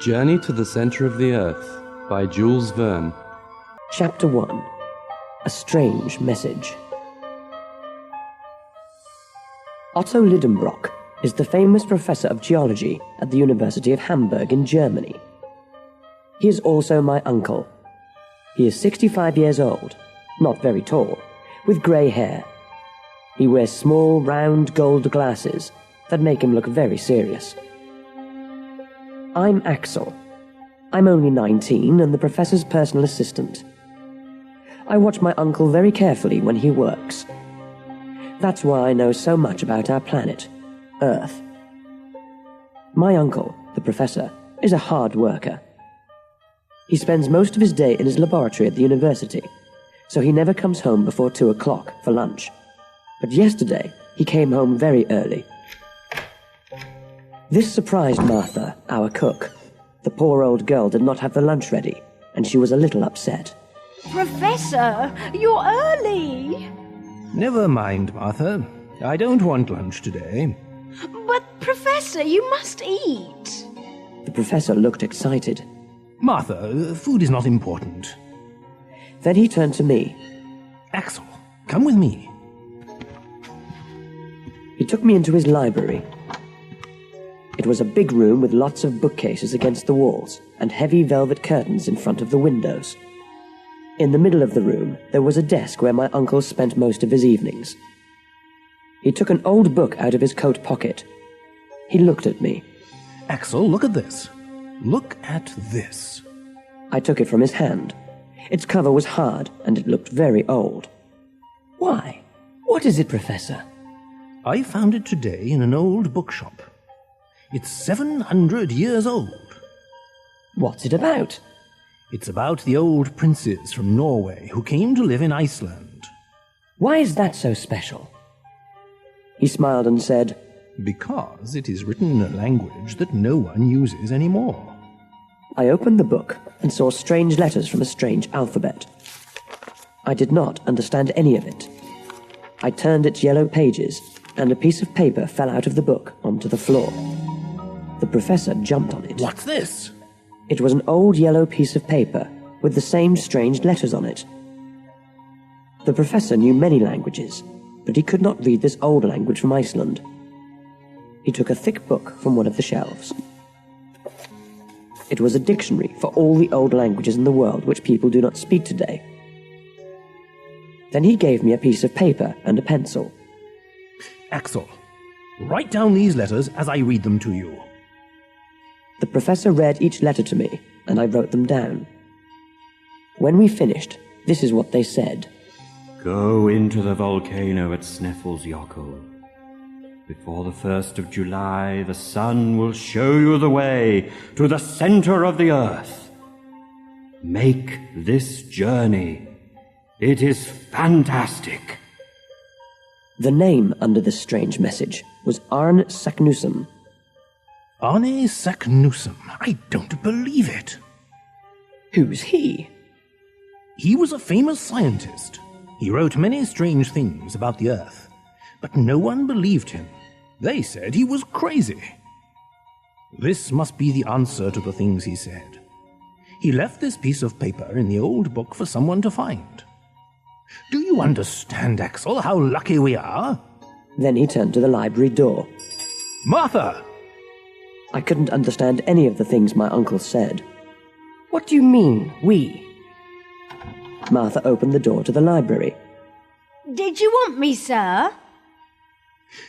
Journey to the Center of the Earth by Jules Verne. Chapter 1. A Strange Message. Otto Lidenbrock is the famous professor of geology at the University of Hamburg in Germany. He is also my uncle. He is 65 years old, not very tall, with grey hair. He wears small, round gold glasses that make him look very serious. I'm Axel. I'm only 19 and the professor's personal assistant. I watch my uncle very carefully when he works. That's why I know so much about our planet, Earth. My uncle, the professor, is a hard worker. He spends most of his day in his laboratory at the university, so he never comes home before 2 o'clock for lunch. But yesterday, he came home very early. This surprised Martha, our cook. The poor old girl did not have the lunch ready, and she was a little upset. Professor, you're early. Never mind, Martha. I don't want lunch today. But, Professor, you must eat. The professor looked excited. Martha, food is not important. Then he turned to me. Axel, come with me. He took me into his library. It was a big room with lots of bookcases against the walls and heavy velvet curtains in front of the windows. In the middle of the room, there was a desk where my uncle spent most of his evenings. He took an old book out of his coat pocket. He looked at me. Axel, look at this. Look at this. I took it from his hand. Its cover was hard and it looked very old. Why? What is it, Professor? I found it today in an old bookshop. It's 700 years old. What's it about? It's about the old princes from Norway who came to live in Iceland. Why is that so special? He smiled and said, Because it is written in a language that no one uses anymore. I opened the book and saw strange letters from a strange alphabet. I did not understand any of it. I turned its yellow pages, and a piece of paper fell out of the book onto the floor. The professor jumped on it. What's this? It was an old yellow piece of paper with the same strange letters on it. The professor knew many languages, but he could not read this old language from Iceland. He took a thick book from one of the shelves. It was a dictionary for all the old languages in the world which people do not speak today. Then he gave me a piece of paper and a pencil. Axel, write down these letters as I read them to you. The professor read each letter to me, and I wrote them down. When we finished, this is what they said. Go into the volcano at Snæfellsjökull. Before the 1st of July, the sun will show you the way to the center of the earth. Make this journey. It is fantastic. The name under this strange message was Arne Saknussemm. Arne Saknussemm. I don't believe it. Who's he? He was a famous scientist. He wrote many strange things about the Earth, but no one believed him. They said he was crazy. This must be the answer to the things he said. He left this piece of paper in the old book for someone to find. Do you understand, Axel, how lucky we are? Then he turned to the library door. Martha! I couldn't understand any of the things my uncle said. What do you mean, we? Martha opened the door to the library. Did you want me, sir?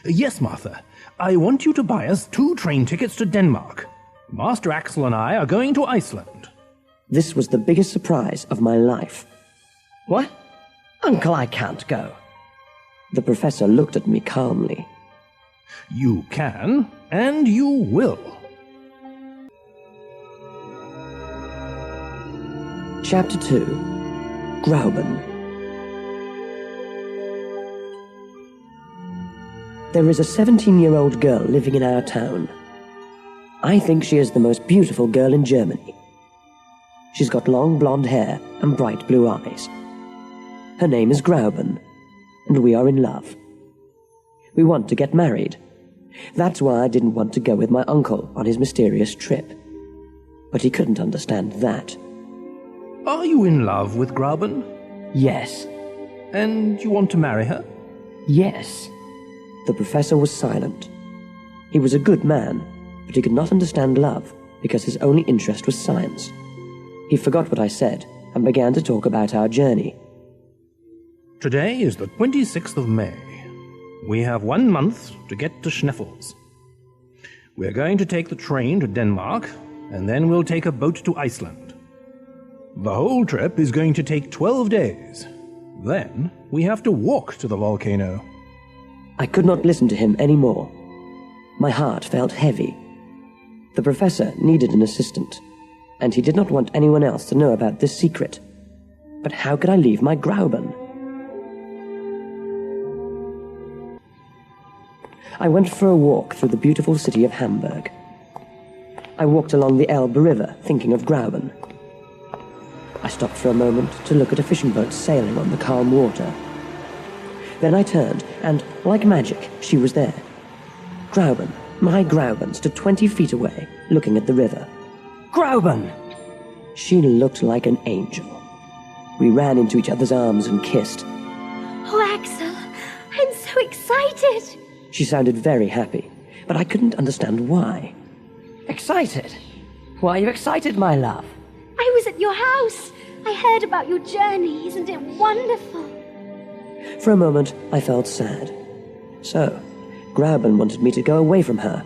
Yes, Martha. I want you to buy us 2 train tickets to Denmark. Master Axel and I are going to Iceland. This was the biggest surprise of my life. What? Uncle, I can't go. The professor looked at me calmly. You can, and you will. Chapter 2. Grauben. There is a 17-year-old girl living in our town. I think she is the most beautiful girl in Germany. She's got long blonde hair and bright blue eyes. Her name is Grauben, and we are in love. We want to get married. That's why I didn't want to go with my uncle on his mysterious trip. but he couldn't understand that. Are you in love with Grauben? Yes. And you want to marry her? Yes. The professor was silent. He was a good man, but he could not understand love because his only interest was science. He forgot what I said and began to talk about our journey. Today is the 26th of May. We have 1 month to get to Sneffels. We're going to take the train to Denmark, and then we'll take a boat to Iceland. The whole trip is going to take 12 days. Then we have to walk to the volcano. I could not listen to him any more. My heart felt heavy. The professor needed an assistant, and he did not want anyone else to know about this secret. But how could I leave my Grauben? I went for a walk through the beautiful city of Hamburg. I walked along the Elbe River, thinking of Grauben. I stopped for a moment to look at a fishing boat sailing on the calm water. Then I turned, and, like magic, she was there. Grauben, my Grauben, stood 20 feet away, looking at the river. Grauben! She looked like an angel. We ran into each other's arms and kissed. Oh, Axel, I'm so excited. She sounded very happy, but I couldn't understand why. Excited? Why are you excited, my love? I was at your house. I heard about your journey. Isn't it wonderful? For a moment, I felt sad. So, Grauben wanted me to go away from her.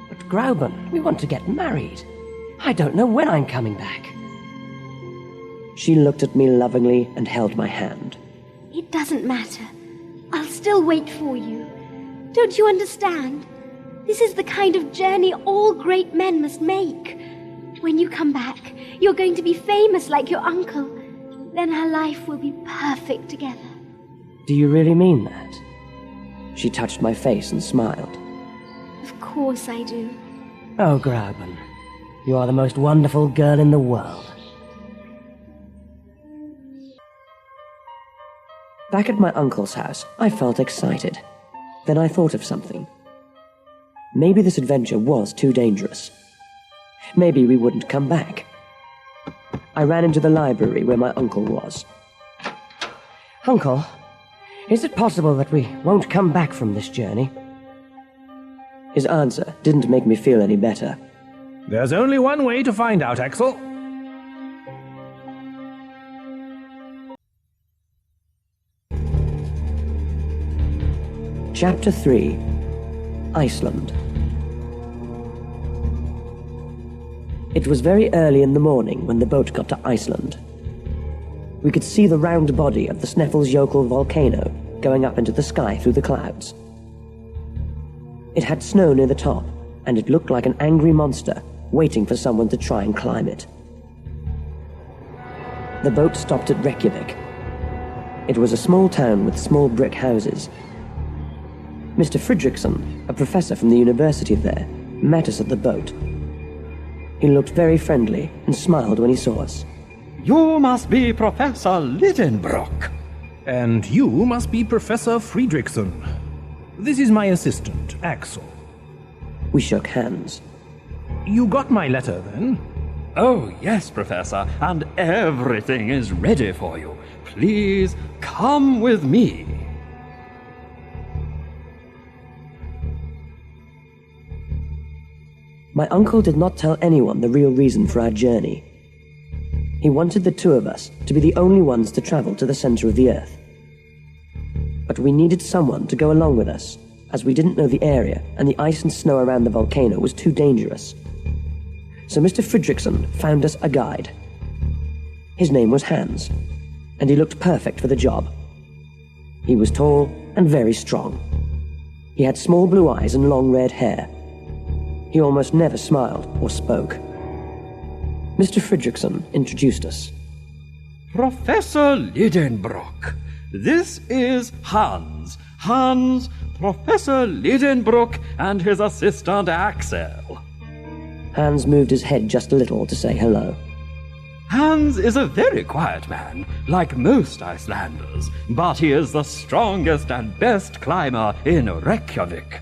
But Grauben, we want to get married. I don't know when I'm coming back. She looked at me lovingly and held my hand. It doesn't matter. I'll still wait for you. Don't you understand? This is the kind of journey all great men must make. When you come back, you're going to be famous like your uncle. Then our life will be perfect together. Do you really mean that? She touched my face and smiled. Of course I do. Oh, Grauben, you are the most wonderful girl in the world. Back at my uncle's house, I felt excited. Then I thought of something. Maybe this adventure was too dangerous. Maybe we wouldn't come back. I ran into the library where my uncle was. Uncle, is it possible that we won't come back from this journey? His answer didn't make me feel any better. There's only one way to find out, Axel. Chapter 3. Iceland. It was very early in the morning when the boat got to Iceland. We could see the round body of the Sneffelsjökull volcano going up into the sky through the clouds. It had snow near the top, and it looked like an angry monster waiting for someone to try and climb it. The boat stopped at Reykjavik. It was a small town with small brick houses. Mr. Fridriksson, a professor from the university there, met us at the boat. He looked very friendly and smiled when he saw us. You must be Professor Lidenbrock. And you must be Professor Fridriksson. This is my assistant, Axel. We shook hands. You got my letter, then? Oh, yes, Professor, and everything is ready for you. Please come with me. My uncle did not tell anyone the real reason for our journey. He wanted the two of us to be the only ones to travel to the center of the Earth. But we needed someone to go along with us, as we didn't know the area and the ice and snow around the volcano was too dangerous. So Mr. Fridriksson found us a guide. His name was Hans, and he looked perfect for the job. He was tall and very strong. He had small blue eyes and long red hair. He almost never smiled or spoke. Mr. Fridriksson introduced us. Professor Lidenbrock. This is Hans. Hans, Professor Lidenbrock, and his assistant Axel. Hans moved his head just a little to say hello. Hans is a very quiet man, like most Icelanders, but he is the strongest and best climber in Reykjavik.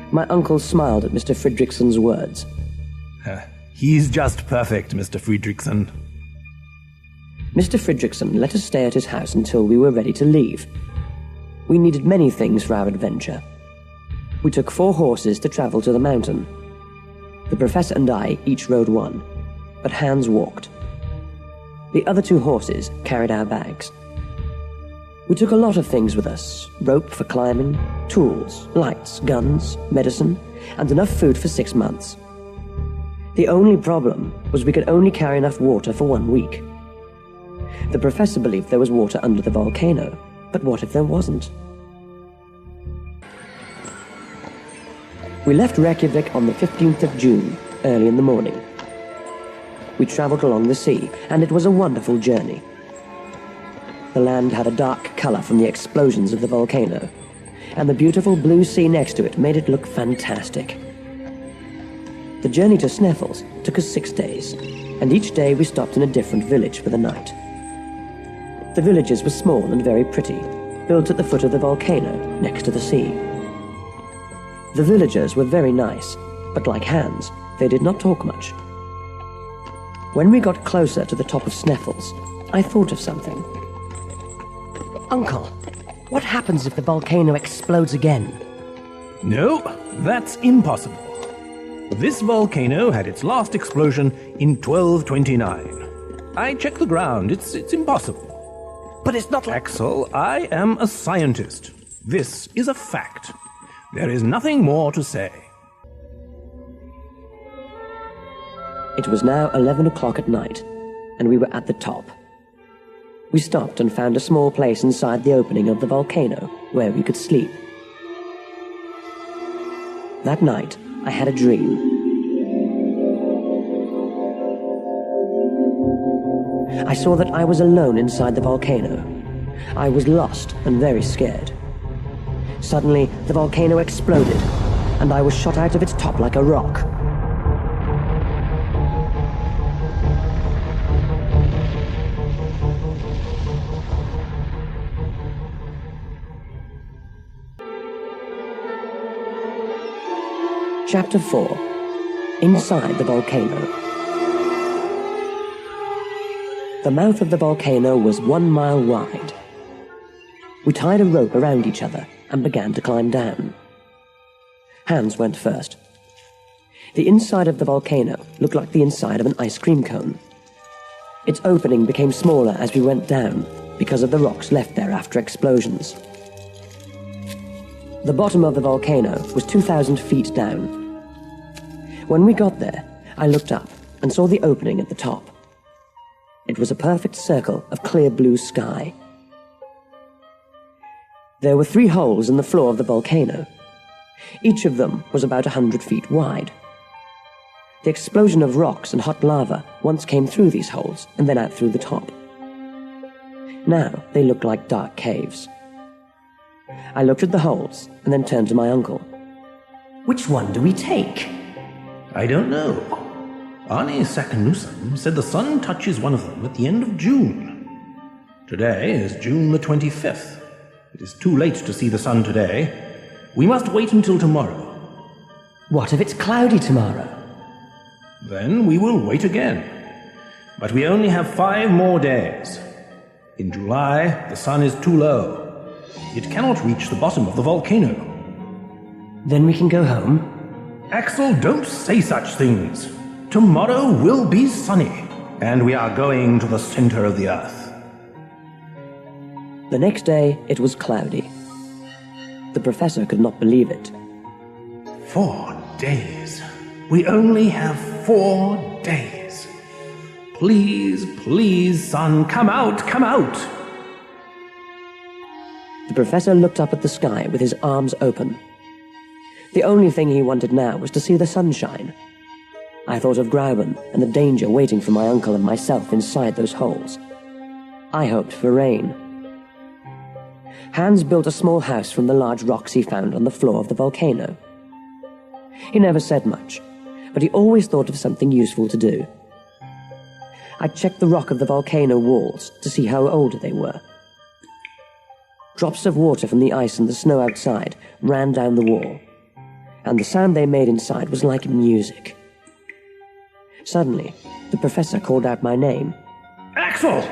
My uncle smiled at Mr. Fridriksson's words. He's just perfect, Mr. Friedrichsen. Mr. Friedrichsen let us stay at his house until we were ready to leave. We needed many things for our adventure. We took 4 horses to travel to the mountain. The professor and I each rode one, but Hans walked. The other 2 horses carried our bags. We took a lot of things with us: rope for climbing, tools, lights, guns, medicine, and enough food for 6 months. The only problem was we could only carry enough water for 1 week. The professor believed there was water under the volcano, but what if there wasn't? We left Reykjavik on the 15th of June, early in the morning. We travelled along the sea, and it was a wonderful journey. The land had a dark colour from the explosions of the volcano, and the beautiful blue sea next to it made it look fantastic. The journey to Sneffels took us 6 days, and each day we stopped in a different village for the night. The villages were small and very pretty, built at the foot of the volcano, next to the sea. The villagers were very nice, but like Hans, they did not talk much. When we got closer to the top of Sneffels, I thought of something. Uncle, what happens if the volcano explodes again? No, that's impossible. This volcano had its last explosion in 1229. I checked the ground. It's impossible. But it's not like... Axel, I am a scientist. This is a fact. There is nothing more to say. It was now 11 o'clock at night, and we were at the top. We stopped and found a small place inside the opening of the volcano where we could sleep. That night, I had a dream. I saw that I was alone inside the volcano. I was lost and very scared. Suddenly, the volcano exploded, and I was shot out of its top like a rock. Chapter 4. Inside the volcano. The mouth of the volcano was 1 mile wide. We tied a rope around each other and began to climb down. Hans went first. The inside of the volcano looked like the inside of an ice cream cone. Its opening became smaller as we went down because of the rocks left there after explosions. The bottom of the volcano was 2,000 feet down. When we got there, I looked up and saw the opening at the top. It was a perfect circle of clear blue sky. There were 3 holes in the floor of the volcano. Each of them was about 100 feet wide. The explosion of rocks and hot lava once came through these holes and then out through the top. Now they looked like dark caves. I looked at the holes and then turned to my uncle. Which one do we take? I don't know. Arne Saknussemm said the sun touches one of them at the end of June. Today is June the 25th. It is too late to see the sun today. We must wait until tomorrow. What if it's cloudy tomorrow? Then we will wait again. But we only have 5 more days. In July, the sun is too low. It cannot reach the bottom of the volcano. Then we can go home? Axel, don't say such things. Tomorrow will be sunny, and we are going to the center of the earth. The next day, it was cloudy. The professor could not believe it. 4 days. We only have 4 days. Please, please, sun, come out, come out! The professor looked up at the sky with his arms open. The only thing he wanted now was to see the sunshine. I thought of Grauben and the danger waiting for my uncle and myself inside those holes. I hoped for rain. Hans built a small house from the large rocks he found on the floor of the volcano. He never said much, but he always thought of something useful to do. I checked the rock of the volcano walls to see how old they were. Drops of water from the ice and the snow outside ran down the wall, and the sound they made inside was like music. Suddenly, the professor called out my name. Axel!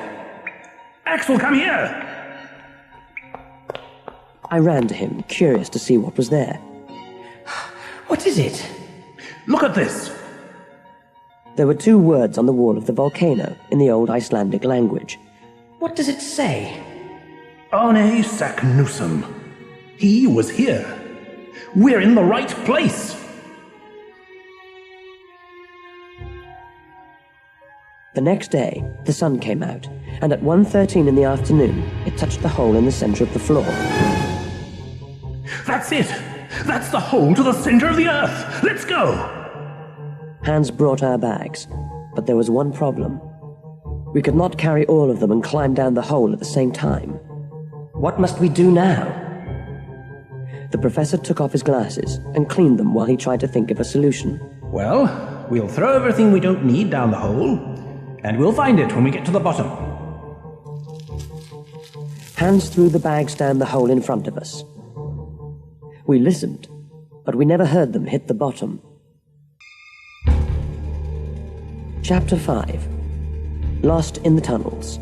Axel, come here! I ran to him, curious to see what was there. What is it? Look at this! There were 2 words on the wall of the volcano in the old Icelandic language. What does it say? Arne Saknussemm. He was here. We're in the right place! The next day, the sun came out, and at 1:13 in the afternoon, it touched the hole in the center of the floor. That's it! That's the hole to the center of the Earth! Let's go! Hans brought our bags, but there was one problem. We could not carry all of them and climb down the hole at the same time. What must we do now? The professor took off his glasses and cleaned them while he tried to think of a solution. Well, we'll throw everything we don't need down the hole, and we'll find it when we get to the bottom. Hans threw the bags down the hole in front of us. We listened, but we never heard them hit the bottom. Chapter 5. Lost in the Tunnels.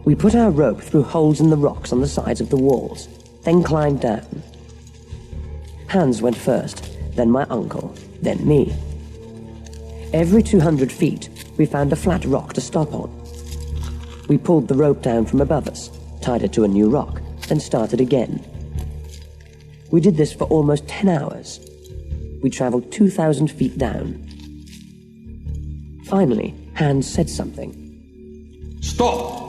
We put our rope through holes in the rocks on the sides of the walls, then climbed down. Hans went first, then my uncle, then me. Every 200 feet, we found a flat rock to stop on. We pulled the rope down from above us, tied it to a new rock, then started again. We did this for almost 10 hours. We traveled 2,000 feet down. Finally, Hans said something. Stop!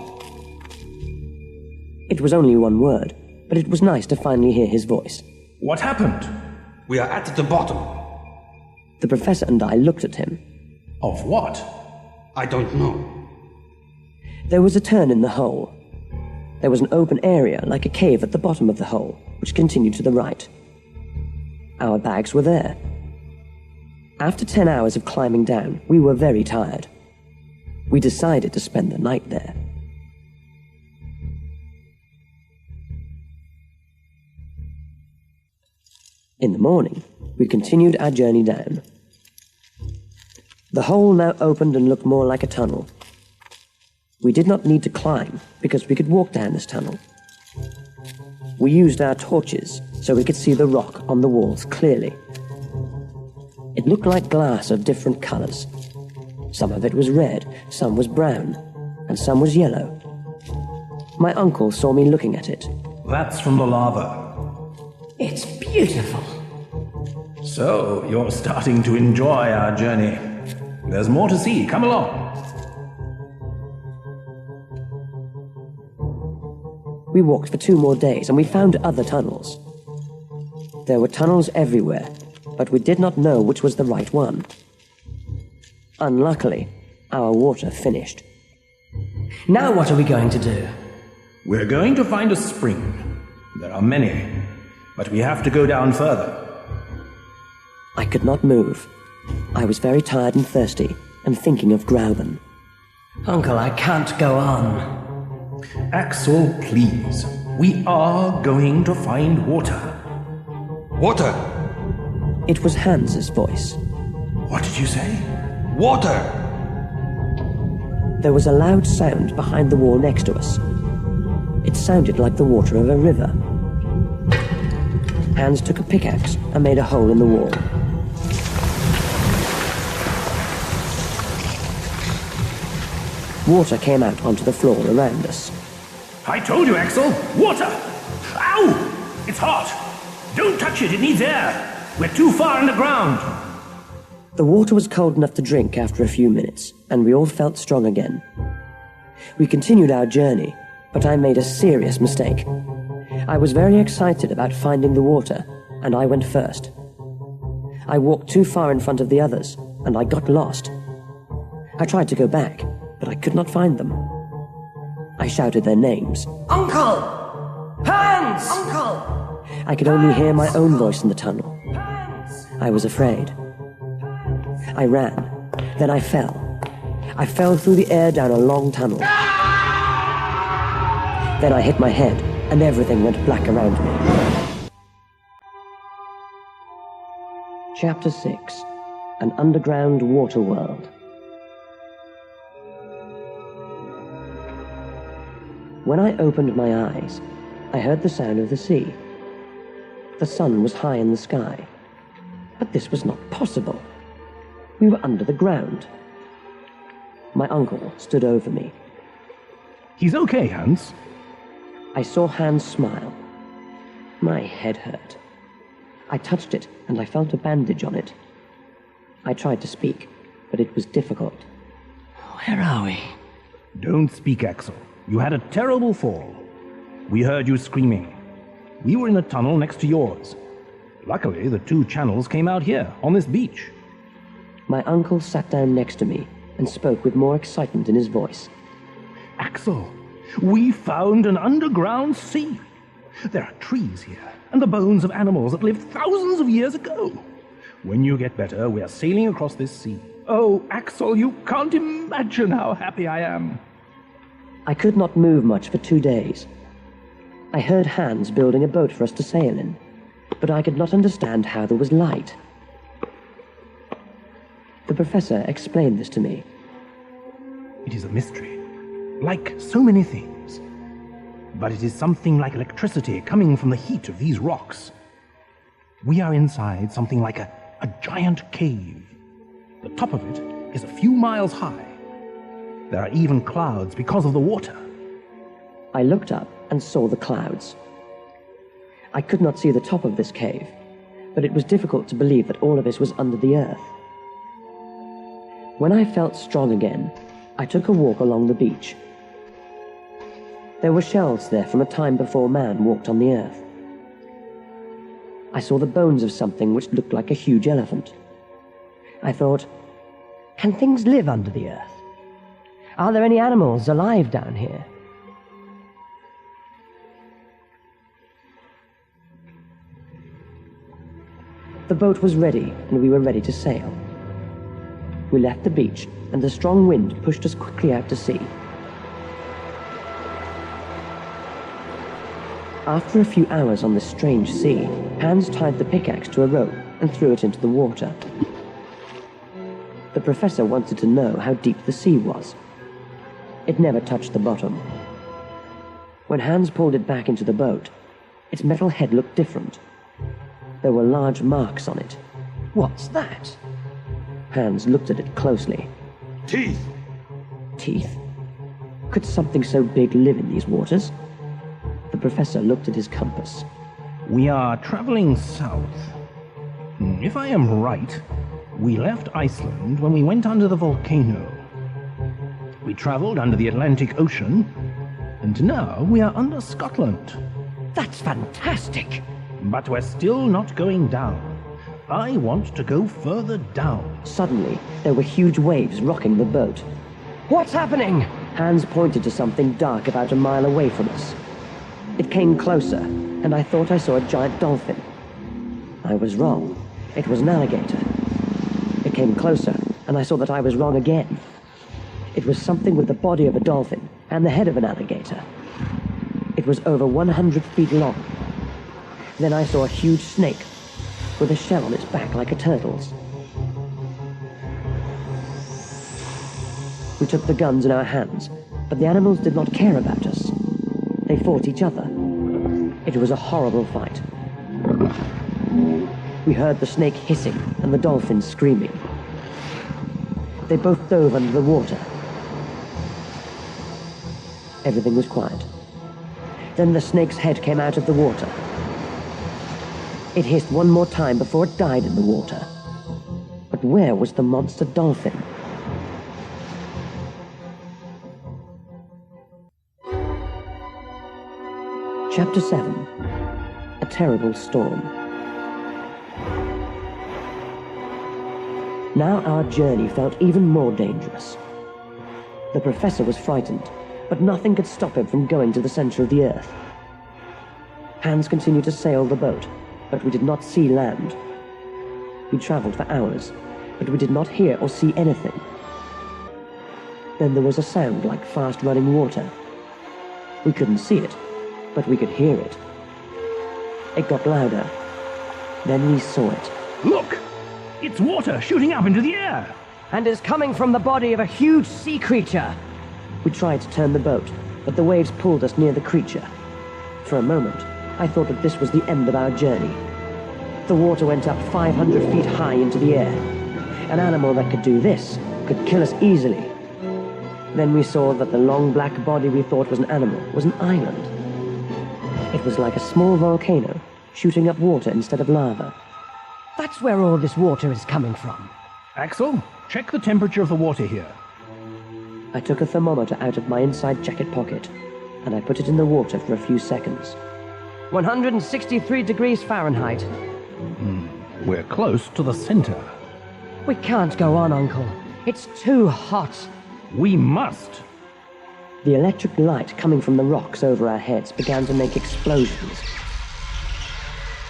It was only one word, but it was nice to finally hear his voice. What happened? We are at the bottom. The professor and I looked at him. Of what? I don't know. There was a turn in the hole. There was an open area like a cave at the bottom of the hole, which continued to the right. Our bags were there. After 10 hours of climbing down, we were very tired. We decided to spend the night there. In the morning, we continued our journey down. The hole now opened and looked more like a tunnel. We did not need to climb because we could walk down this tunnel. We used our torches so we could see the rock on the walls clearly. It looked like glass of different colors. Some of it was red, some was brown, and some was yellow. My uncle saw me looking at it. That's from the lava. It's beautiful. So, you're starting to enjoy our journey. There's more to see. Come along. We walked for 2 more days and we found other tunnels. There were tunnels everywhere, but we did not know which was the right one. Unluckily, our water finished. Now what are we going to do? We're going to find a spring. There are many, but we have to go down further. I could not move. I was very tired and thirsty, and thinking of Grauben. Uncle, I can't go on. Axel, please. We are going to find water. Water! It was Hans's voice. What did you say? Water! There was a loud sound behind the wall next to us. It sounded like the water of a river. Hans took a pickaxe and made a hole in the wall. Water came out onto the floor around us. I told you, Axel! Water! Ow! It's hot! Don't touch it, it needs air! We're too far underground! The water was cold enough to drink after a few minutes, and we all felt strong again. We continued our journey, but I made a serious mistake. I was very excited about finding the water, and I went first. I walked too far in front of the others, and I got lost. I tried to go back, but I could not find them. I shouted their names. Uncle! Hans! Uncle! I could only hear my own voice in the tunnel. I was afraid. I ran. Then I fell. I fell through the air down a long tunnel. Then I hit my head, and everything went black around me. Chapter 6. An Underground Water World. When I opened my eyes, I heard the sound of the sea. The sun was high in the sky, but this was not possible. We were under the ground. My uncle stood over me. He's okay, Hans. I saw Hans smile. My head hurt. I touched it, and I felt a bandage on it. I tried to speak, but it was difficult. Where are we? Don't speak, Axel. You had a terrible fall. We heard you screaming. We were in a tunnel next to yours. Luckily, the two channels came out here, on this beach. My uncle sat down next to me and spoke with more excitement in his voice. Axel, we found an underground sea. There are trees here, and the bones of animals that lived thousands of years ago. When you get better, we are sailing across this sea. Oh, Axel, you can't imagine how happy I am. I could not move much for 2 days. I heard Hans building a boat for us to sail in, but I could not understand how there was light. The professor explained this to me. It is a mystery, like so many things. But it is something like electricity coming from the heat of these rocks. We are inside something like a giant cave. The top of it is a few miles high. There are even clouds because of the water. I looked up and saw the clouds. I could not see the top of this cave, but it was difficult to believe that all of this was under the earth. When I felt strong again, I took a walk along the beach. There were shells there from a time before man walked on the earth. I saw the bones of something which looked like a huge elephant. I thought, can things live under the earth? Are there any animals alive down here? The boat was ready, and we were ready to sail. We left the beach, and a strong wind pushed us quickly out to sea. After a few hours on this strange sea, Hans tied the pickaxe to a rope and threw it into the water. The professor wanted to know how deep the sea was. It never touched the bottom. When Hans pulled it back into the boat, its metal head looked different. There were large marks on it. What's that? Hans looked at it closely. Teeth! Teeth? Could something so big live in these waters? The professor looked at his compass. We are traveling south. If I am right, we left Iceland when we went under the volcano. We traveled under the Atlantic Ocean, and now we are under Scotland. That's fantastic! But we're still not going down. I want to go further down. Suddenly, there were huge waves rocking the boat. What's happening? Hans pointed to something dark about a mile away from us. It came closer, and I thought I saw a giant dolphin. I was wrong. It was an alligator. It came closer, and I saw that I was wrong again. It was something with the body of a dolphin and the head of an alligator. It was over 100 feet long. Then I saw a huge snake with a shell on its back like a turtle's. We took the guns in our hands, but the animals did not care about us. They fought each other. It was a horrible fight. We heard the snake hissing and the dolphin screaming. They both dove under the water. Everything was quiet. Then the snake's head came out of the water. It hissed one more time before it died in the water. But where was the monster dolphin? Chapter 7. A Terrible Storm. Now our journey felt even more dangerous. The professor was frightened, but nothing could stop him from going to the center of the earth. Hans continued to sail the boat, but we did not see land. We traveled for hours, but we did not hear or see anything. Then there was a sound like fast-running water. We couldn't see it, but we could hear it. It got louder. Then we saw it. Look! It's water shooting up into the air! And is coming from the body of a huge sea creature. We tried to turn the boat, but the waves pulled us near the creature. For a moment, I thought that this was the end of our journey. The water went up 500 feet high into the air. An animal that could do this could kill us easily. Then we saw that the long black body we thought was an animal was an island. It was like a small volcano, shooting up water instead of lava. That's where all this water is coming from. Axel, check the temperature of the water here. I took a thermometer out of my inside jacket pocket, and I put it in the water for a few seconds. 163 degrees Fahrenheit. We're close to the center. We can't go on, Uncle. It's too hot. We must. The electric light coming from the rocks over our heads began to make explosions.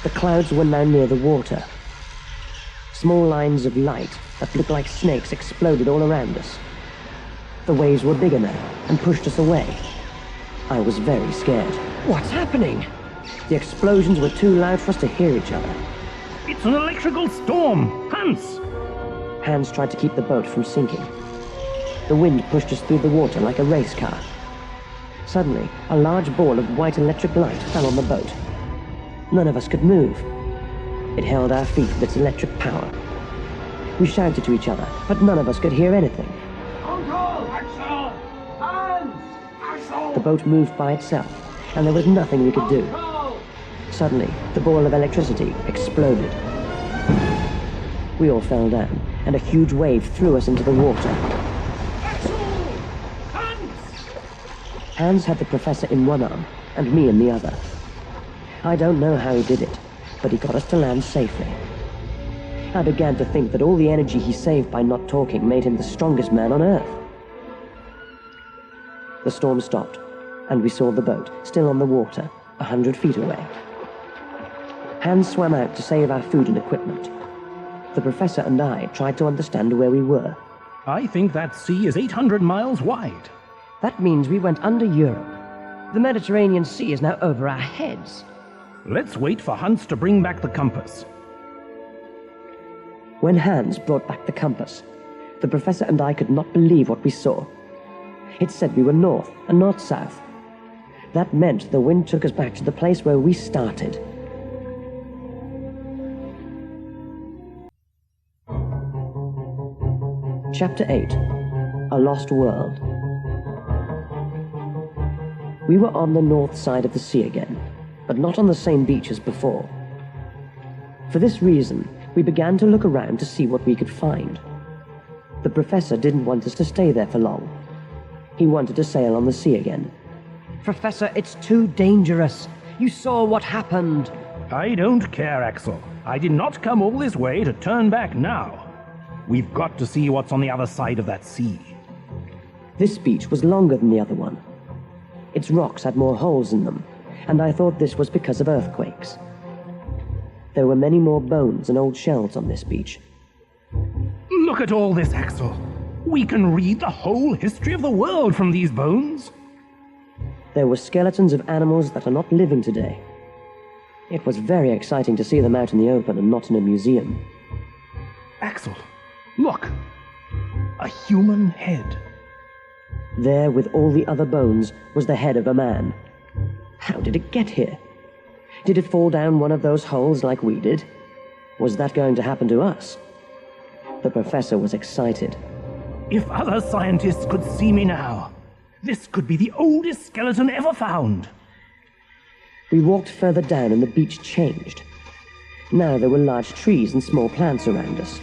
The clouds were now near the water. Small lines of light that looked like snakes exploded all around us. The waves were bigger now and pushed us away. I was very scared. What's happening? The explosions were too loud for us to hear each other. It's an electrical storm! Hans! Hans tried to keep the boat from sinking. The wind pushed us through the water like a race car. Suddenly, a large ball of white electric light fell on the boat. None of us could move. It held our feet with its electric power. We shouted to each other, but none of us could hear anything. Uncle! Axel! Hans! Axel! The boat moved by itself, and there was nothing we could do. Suddenly, the ball of electricity exploded. We all fell down, and a huge wave threw us into the water. Hans had the professor in one arm, and me in the other. I don't know how he did it, but he got us to land safely. I began to think that all the energy he saved by not talking made him the strongest man on Earth. The storm stopped, and we saw the boat, still on the water, 100 feet away. Hans swam out to save our food and equipment. The professor and I tried to understand where we were. I think that sea is 800 miles wide. That means we went under Europe. The Mediterranean Sea is now over our heads. Let's wait for Hans to bring back the compass. When Hans brought back the compass, the professor and I could not believe what we saw. It said we were north and not south. That meant the wind took us back to the place where we started. Chapter 8. A Lost World. We were on the north side of the sea again, but not on the same beach as before. For this reason, we began to look around to see what we could find. The professor didn't want us to stay there for long. He wanted to sail on the sea again. Professor, it's too dangerous. You saw what happened. I don't care, Axel. I did not come all this way to turn back now. We've got to see what's on the other side of that sea. This beach was longer than the other one. Its rocks had more holes in them, and I thought this was because of earthquakes. There were many more bones and old shells on this beach. Look at all this, Axel. We can read the whole history of the world from these bones. There were skeletons of animals that are not living today. It was very exciting to see them out in the open and not in a museum. Axel, look. A human head. There, with all the other bones, was the head of a man. How did it get here? Did it fall down one of those holes like we did? Was that going to happen to us? The professor was excited. If other scientists could see me now, this could be the oldest skeleton ever found. We walked further down and the beach changed. Now there were large trees and small plants around us.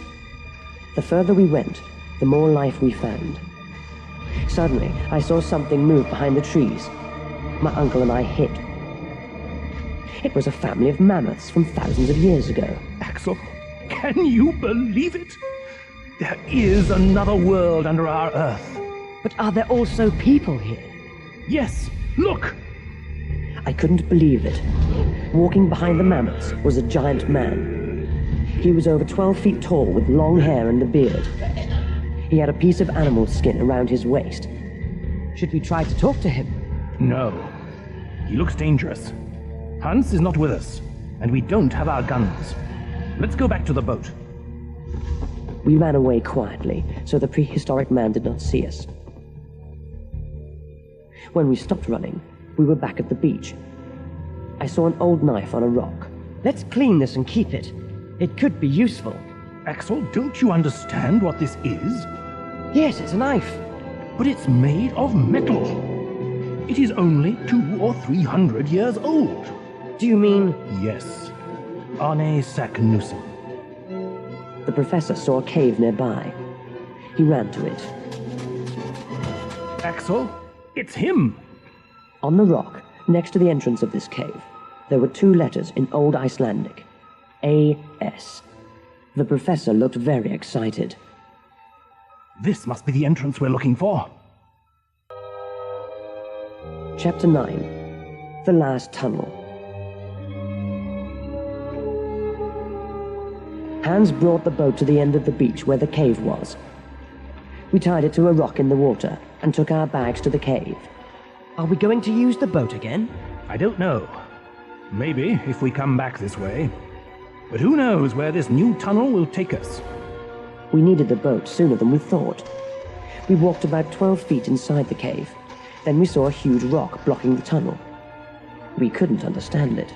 The further we went, the more life we found. Suddenly, I saw something move behind the trees. My uncle and I hid. It was a family of mammoths from thousands of years ago. Axel, can you believe it? There is another world under our Earth. But are there also people here? Yes, look! I couldn't believe it. Walking behind the mammoths was a giant man. He was over 12 feet tall with long hair and a beard. He had a piece of animal skin around his waist. Should we try to talk to him? No. He looks dangerous. Hans is not with us, and we don't have our guns. Let's go back to the boat. We ran away quietly, so the prehistoric man did not see us. When we stopped running, we were back at the beach. I saw an old knife on a rock. Let's clean this and keep it. It could be useful. Axel, don't you understand what this is? Yes, it's a knife. But it's made of metal. It is only 200 or 300 years old. Do you mean... Yes. Arne Saknussemm. The professor saw a cave nearby. He ran to it. Axel, it's him! On the rock, next to the entrance of this cave, there were 2 letters in Old Icelandic. A.S. The professor looked very excited. This must be the entrance we're looking for. Chapter 9. The Last Tunnel. Hans brought the boat to the end of the beach where the cave was. We tied it to a rock in the water and took our bags to the cave. Are we going to use the boat again? I don't know. Maybe if we come back this way. But who knows where this new tunnel will take us? We needed the boat sooner than we thought. We walked about 12 feet inside the cave. Then we saw a huge rock blocking the tunnel. We couldn't understand it.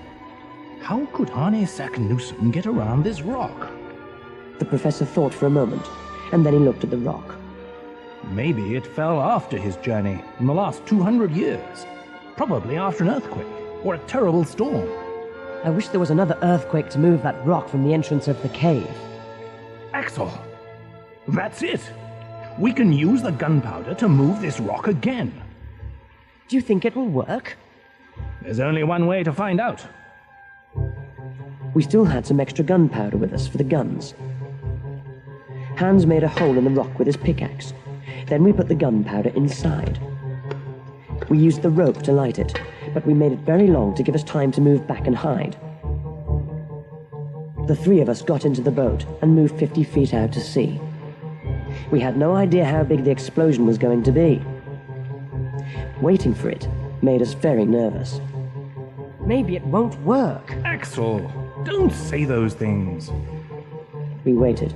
How could Arne Saknussemm get around this rock? The professor thought for a moment, and then he looked at the rock. Maybe it fell after his journey, in the last 200 years. Probably after an earthquake, or a terrible storm. I wish there was another earthquake to move that rock from the entrance of the cave. Axel! That's it! We can use the gunpowder to move this rock again. Do you think it will work? There's only one way to find out. We still had some extra gunpowder with us for the guns. Hans made a hole in the rock with his pickaxe. Then we put the gunpowder inside. We used the rope to light it, but we made it very long to give us time to move back and hide. The 3 of us got into the boat and moved 50 feet out to sea. We had no idea how big the explosion was going to be. Waiting for it made us very nervous. Maybe it won't work. Axel, don't say those things. We waited.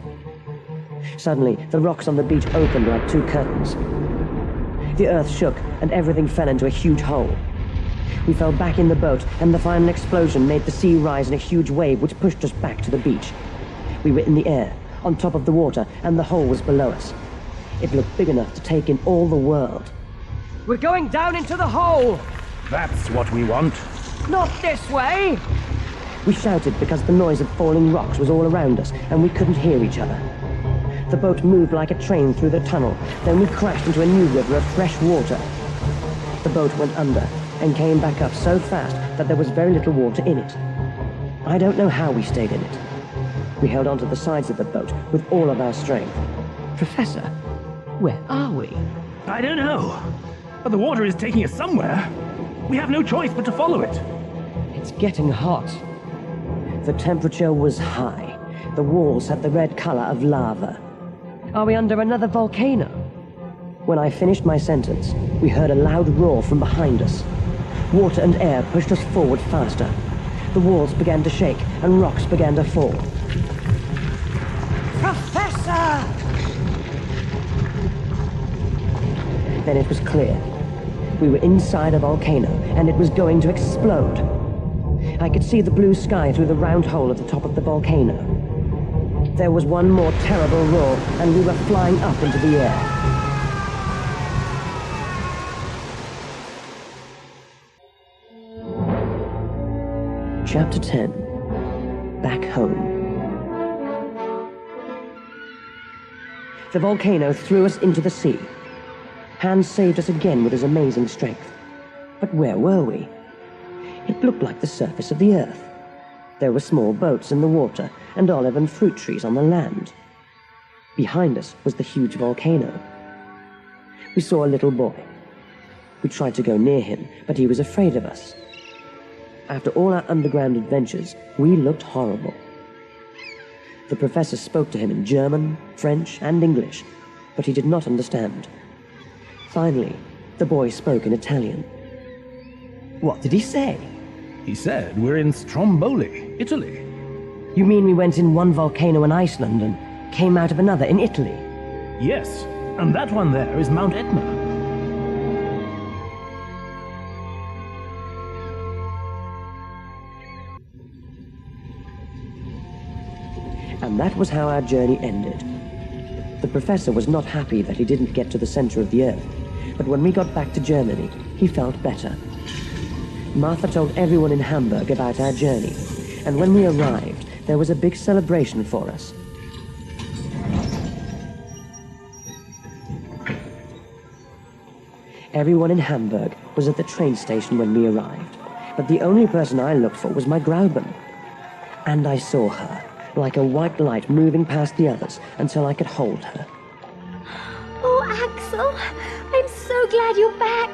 Suddenly, the rocks on the beach opened like 2 curtains. The earth shook, and everything fell into a huge hole. We fell back in the boat, and the final explosion made the sea rise in a huge wave which pushed us back to the beach. We were in the air, on top of the water, and the hole was below us. It looked big enough to take in all the world. We're going down into the hole! That's what we want. Not this way! We shouted because the noise of falling rocks was all around us, and we couldn't hear each other. The boat moved like a train through the tunnel. Then we crashed into a new river of fresh water. The boat went under and came back up so fast that there was very little water in it. I don't know how we stayed in it. We held onto the sides of the boat with all of our strength. Professor, where are we? I don't know. But the water is taking us somewhere. We have no choice but to follow it. It's getting hot. The temperature was high. The walls had the red color of lava. Are we under another volcano? When I finished my sentence, we heard a loud roar from behind us. Water and air pushed us forward faster. The walls began to shake, and rocks began to fall. Professor! Then it was clear. We were inside a volcano, and it was going to explode. I could see the blue sky through the round hole at the top of the volcano. There was one more terrible roar, and we were flying up into the air. Chapter 10. Back Home. The volcano threw us into the sea. Hans saved us again with his amazing strength. But where were we? It looked like the surface of the earth. There were small boats in the water and olive and fruit trees on the land. Behind us was the huge volcano. We saw a little boy. We tried to go near him, but he was afraid of us. After all our underground adventures, we looked horrible. The professor spoke to him in German, French, and English, but he did not understand. Finally, the boy spoke in Italian. What did he say? He said we're in Stromboli, Italy. You mean we went in one volcano in Iceland and came out of another in Italy. Yes, and that one there is Mount Etna. And that was how our journey ended. The professor was not happy that he didn't get to the center of the Earth, but when we got back to Germany, he felt better. Martha told everyone in Hamburg about our journey, and when we arrived, there was a big celebration for us. Everyone in Hamburg was at the train station when we arrived, but the only person I looked for was my Grauben. And I saw her, like a white light moving past the others until I could hold her. Oh, Axel, I'm so glad you're back.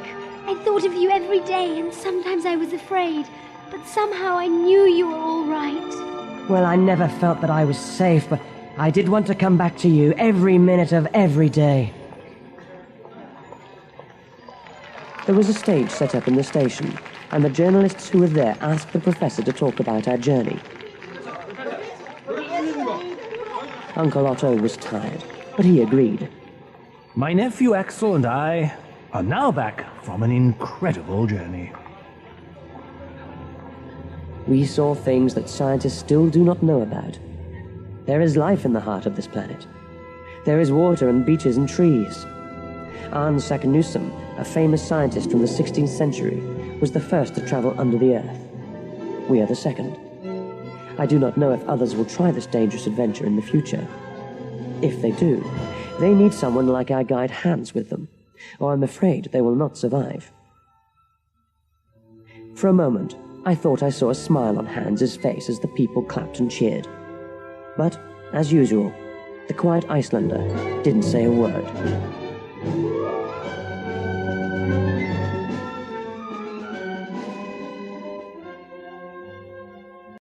I thought of you every day, and sometimes I was afraid, but somehow I knew you were all right. Well, I never felt that I was safe, but I did want to come back to you every minute of every day. There was a stage set up in the station, and the journalists who were there asked the professor to talk about our journey. Uncle Otto was tired, but he agreed. My nephew Axel and I are now back from an incredible journey. We saw things that scientists still do not know about. There is life in the heart of this planet. There is water and beaches and trees. Arne Saknussemm, a famous scientist from the 16th century, was the first to travel under the Earth. We are the second. I do not know if others will try this dangerous adventure in the future. If they do, they need someone like our guide Hans with them, or I'm afraid they will not survive. For a moment, I thought I saw a smile on Hans's face as the people clapped and cheered. But, as usual, the quiet Icelander didn't say a word.